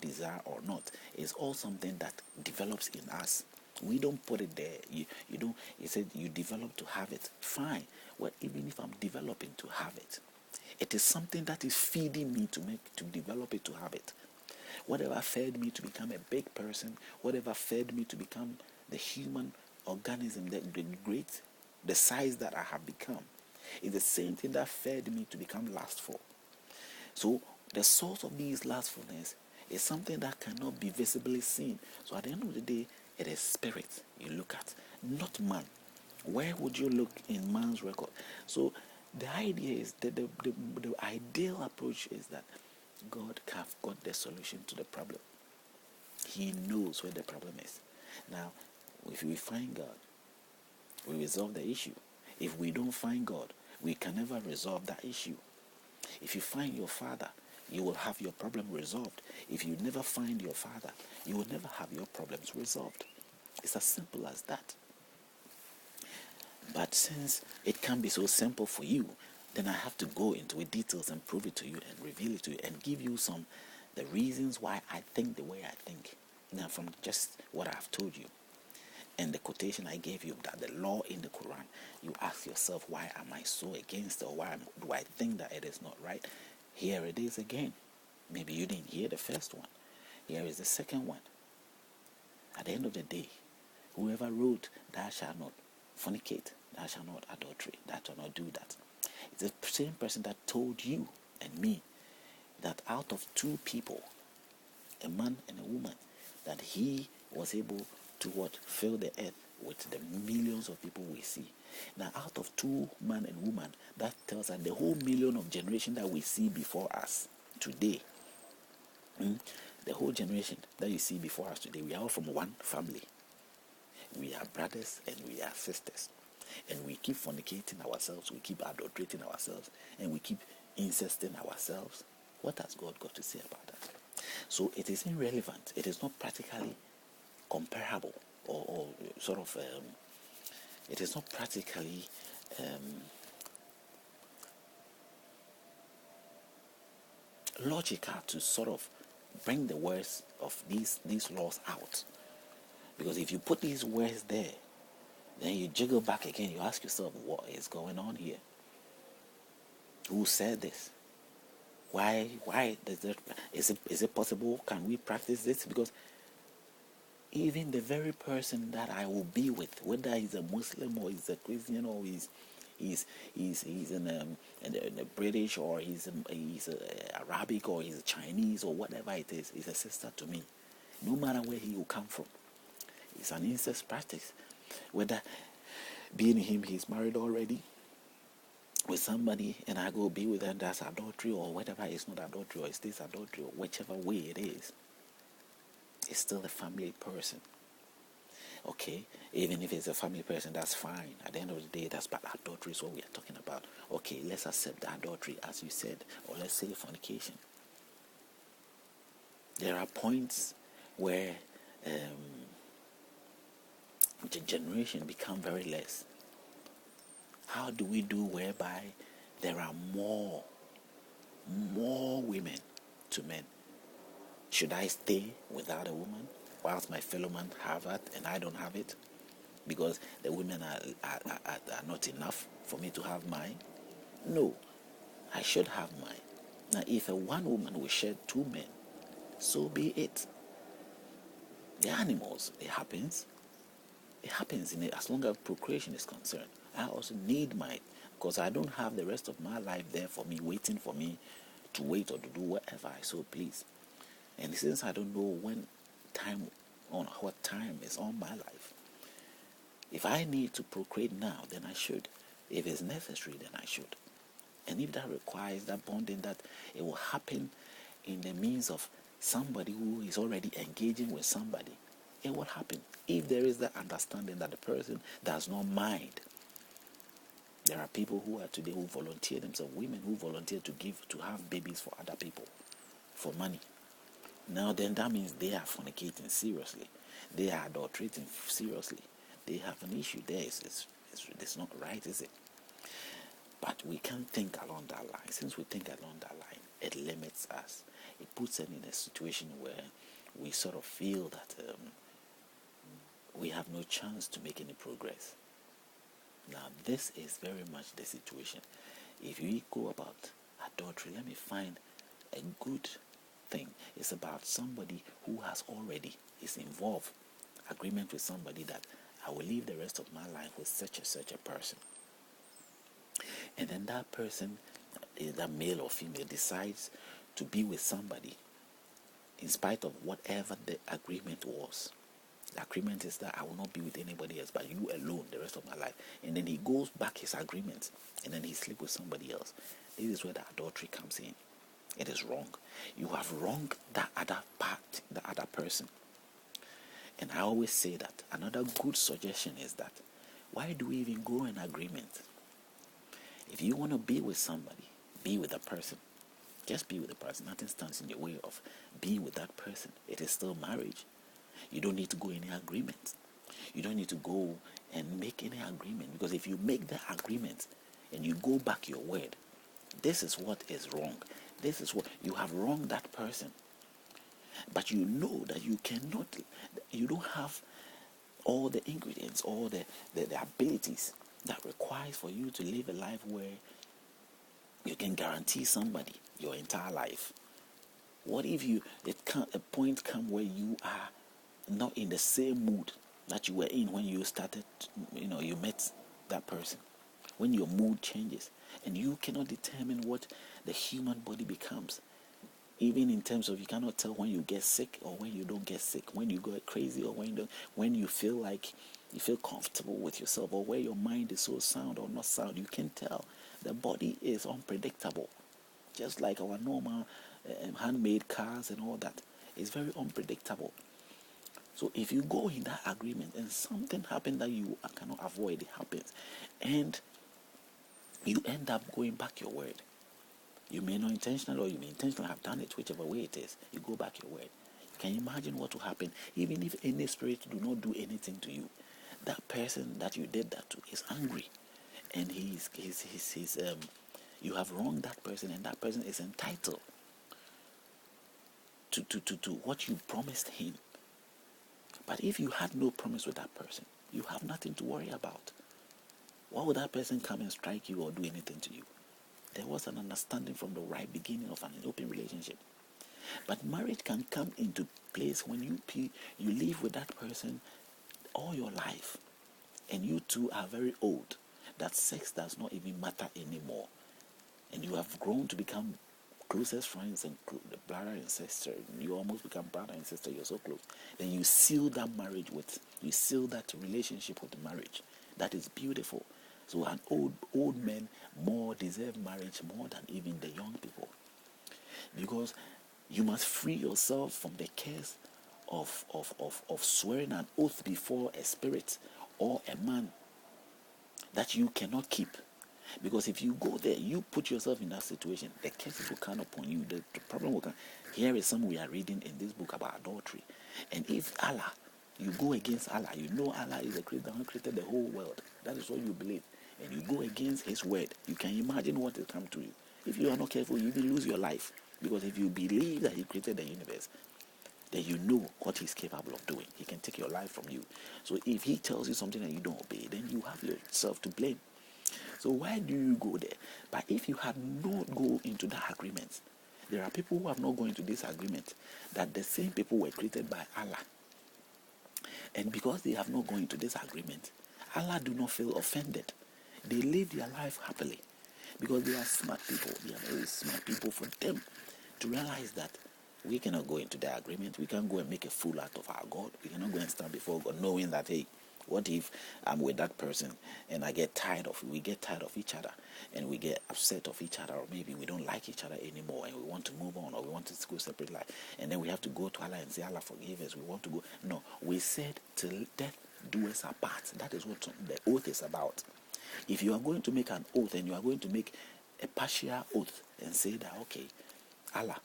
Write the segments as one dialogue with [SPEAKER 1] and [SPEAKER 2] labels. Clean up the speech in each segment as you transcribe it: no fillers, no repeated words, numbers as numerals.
[SPEAKER 1] desire or not. It's all something that develops in us. We don't put it there. You don't. He said you develop to have it. Fine. Well, even if I'm developing to have it, it is something that is feeding me to develop it to have it. Whatever fed me to become a big person, whatever fed me to become the human organism, the size that I have become, is the same thing that fed me to become lustful. So the source of these lustfulness is something that cannot be visibly seen. So at the end of the day, it is spirit you look at, not man. Where would you look in man's record? So the idea is that the ideal approach is that God have got the solution to the problem. He knows where the problem is. Now, if we find God, we resolve the issue. If we don't find God, we can never resolve that issue. If you find your father, you will have your problem resolved. If you never find your father, you will never have your problems resolved. It's as simple as that. But since it can be so simple for you, then I have to go into it details and prove it to you and reveal it to you and give you the reasons why I think the way I think. Now, from just what I've told you and the quotation I gave you, that the law in the Quran, you ask yourself, why am I so against it, or why do I think that it is not right? Here it is again. Maybe you didn't hear the first one. Here is the second one. At the end of the day, whoever wrote, thou shalt not fornicate, thou shalt not adultery, thou shalt not do that, it's the same person that told you and me that out of two people, a man and a woman, that he was able to fill the earth with the millions of people we see. Now, out of two man and woman, that tells us the whole million of generation that we see before us today. The whole generation that you see before us today, we are all from one family. We are brothers and we are sisters. And we keep fornicating ourselves, we keep adulterating ourselves, and we keep incesting ourselves. What has God got to say about that? So it is irrelevant. It is not practically comparable, or sort of, it is not practically logical to sort of bring the words of these laws out. Because if you put these words there, then you jiggle back again, you ask yourself, what is going on here? Who said this? Why is it possible? Can we practice this? Because even the very person that I will be with, whether he's a Muslim or he's a Christian or he's in a British, or he's a Arabic, or he's a Chinese, or whatever it is, he's a sister to me. No matter where he will come from, it's an incest practice. Whether being him, he's married already with somebody, and I go be with them, that's adultery, or whatever, it's not adultery, or it's this adultery, or whichever way it is, it's still a family person. Okay, even if it's a family person, that's fine. At the end of the day, that's bad. Adultery is what we are talking about. Okay, let's accept the adultery, as you said, or let's say fornication. There are points where the generation become very less. How do we do whereby there are more women to men? Should I stay without a woman whilst my fellow man have it and I don't have it? Because the women are not enough for me to have mine? No, I should have mine. Now, if a one woman will shed two men, so be it. The animals, it happens. It happens in it as long as procreation is concerned. I also need mine, because I don't have the rest of my life there for me, waiting for me to wait or to do whatever I so please. And since I don't know what time is on my life, if I need to procreate now, then I should. If it's necessary, then I should. And if that requires that bonding, that it will happen in the means of somebody who is already engaging with somebody, it will happen. If there is that understanding that the person does not mind. There are people who are today who volunteer themselves, women who volunteer to have babies for other people for money. Now then, that means they are fornicating seriously. They are adulterating seriously. They have an issue there. It's not right, is it? But we can't think along that line. Since we think along that line, it limits us. it puts us in a situation where we sort of feel that we have no chance to make any progress. Now, this is very much the situation. If you go about adultery, let me find a good thing. It's about somebody who has already is involved, agreement with somebody that I will live the rest of my life with such a person. And then that person, either male or female, decides to be with somebody in spite of whatever the agreement was. The agreement is that I will not be with anybody else but you alone the rest of my life. And then he goes back his agreement and then he sleeps with somebody else. This is where the adultery comes in. It is wrong. You have wronged that other part, the other person. And I always say that another good suggestion is that why do we even go in agreement? If you want to be with somebody, be with a person. Just be with the person. Nothing stands in your way of being with that person. It is still marriage. You don't need to go in any agreement. You don't need to go and make any agreement, because if you make the agreement and you go back your word, this is what is wrong. This is what you have wronged that person. But you know that you don't have all the ingredients, all the abilities that requires for you to live a life where you can guarantee somebody your entire life. What if a point come where you are not in the same mood that you were in when you started, you met that person? When your mood changes and you cannot determine what the human body becomes, even in terms of you cannot tell when you get sick or when you don't get sick, when you go crazy or when you don't, when you feel like you feel comfortable with yourself, or where your mind is so sound or not sound. You can tell. The body is unpredictable, just like our normal handmade cars and all that. It's very unpredictable. So if you go in that agreement and something happens that you cannot avoid, it happens, and you end up going back your word. You may not intentionally or you may intentionally have done it, whichever way it is. You go back your word. Can you imagine what will happen even if any spirit do not do anything to you? That person that you did that to is angry, and you have wronged that person, and that person is entitled to what you promised him. But if you had no promise with that person, you have nothing to worry about. Why would that person come and strike you or do anything to you? There was an understanding from the right beginning of an open relationship. But marriage can come into place when you live with that person all your life, and you two are very old, that sex does not even matter anymore, and you have grown to become closest friends and brother and sister. You almost become brother and sister. You're so close. Then you seal that relationship with marriage. That is beautiful. So an old men more deserve marriage more than even the young people, because you must free yourself from the curse of swearing an oath before a spirit or a man that you cannot keep. Because if you go there, you put yourself in that situation, the curses will come upon you. The problem will come. Here is something we are reading in this book about adultery. And if Allah, you go against Allah, you know Allah is a creator who created the whole world. That is what you believe. And you go against his word. You can imagine what will come to you. If you are not careful, you will lose your life. Because if you believe that he created the universe, then you know what he's capable of doing. He can take your life from you. So if he tells you something and you don't obey, then you have yourself to blame. So why do you go there? But if you had not go into that agreement, there are people who have not gone into this agreement, that the same people were created by Allah. And because they have not gone into this agreement, Allah do not feel offended. They live their life happily. Because they are smart people. They are very smart people. For them to realize that we cannot go into the agreement. We can't go and make a fool out of our God. We cannot go and stand before God knowing that, hey, what if I'm with that person and we get tired of each other, and we get upset of each other, or maybe we don't like each other anymore and we want to move on, or we want to go separate life, and then we have to go to Allah and say, Allah forgive us, we want to go. No, we said till death do us apart. That is what the oath is about. If you are going to make an oath and you are going to make a partial oath and say that, okay, Allah,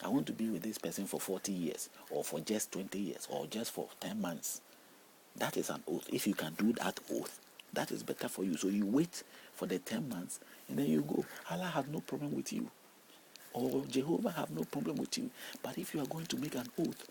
[SPEAKER 1] I want to be with this person for 40 years, or for just 20 years, or just for 10 months. That is an oath. If you can do that oath, that is better for you. So you wait for the 10 months and then you go. Allah has no problem with you. or Jehovah have no problem with you. But if you are going to make an oath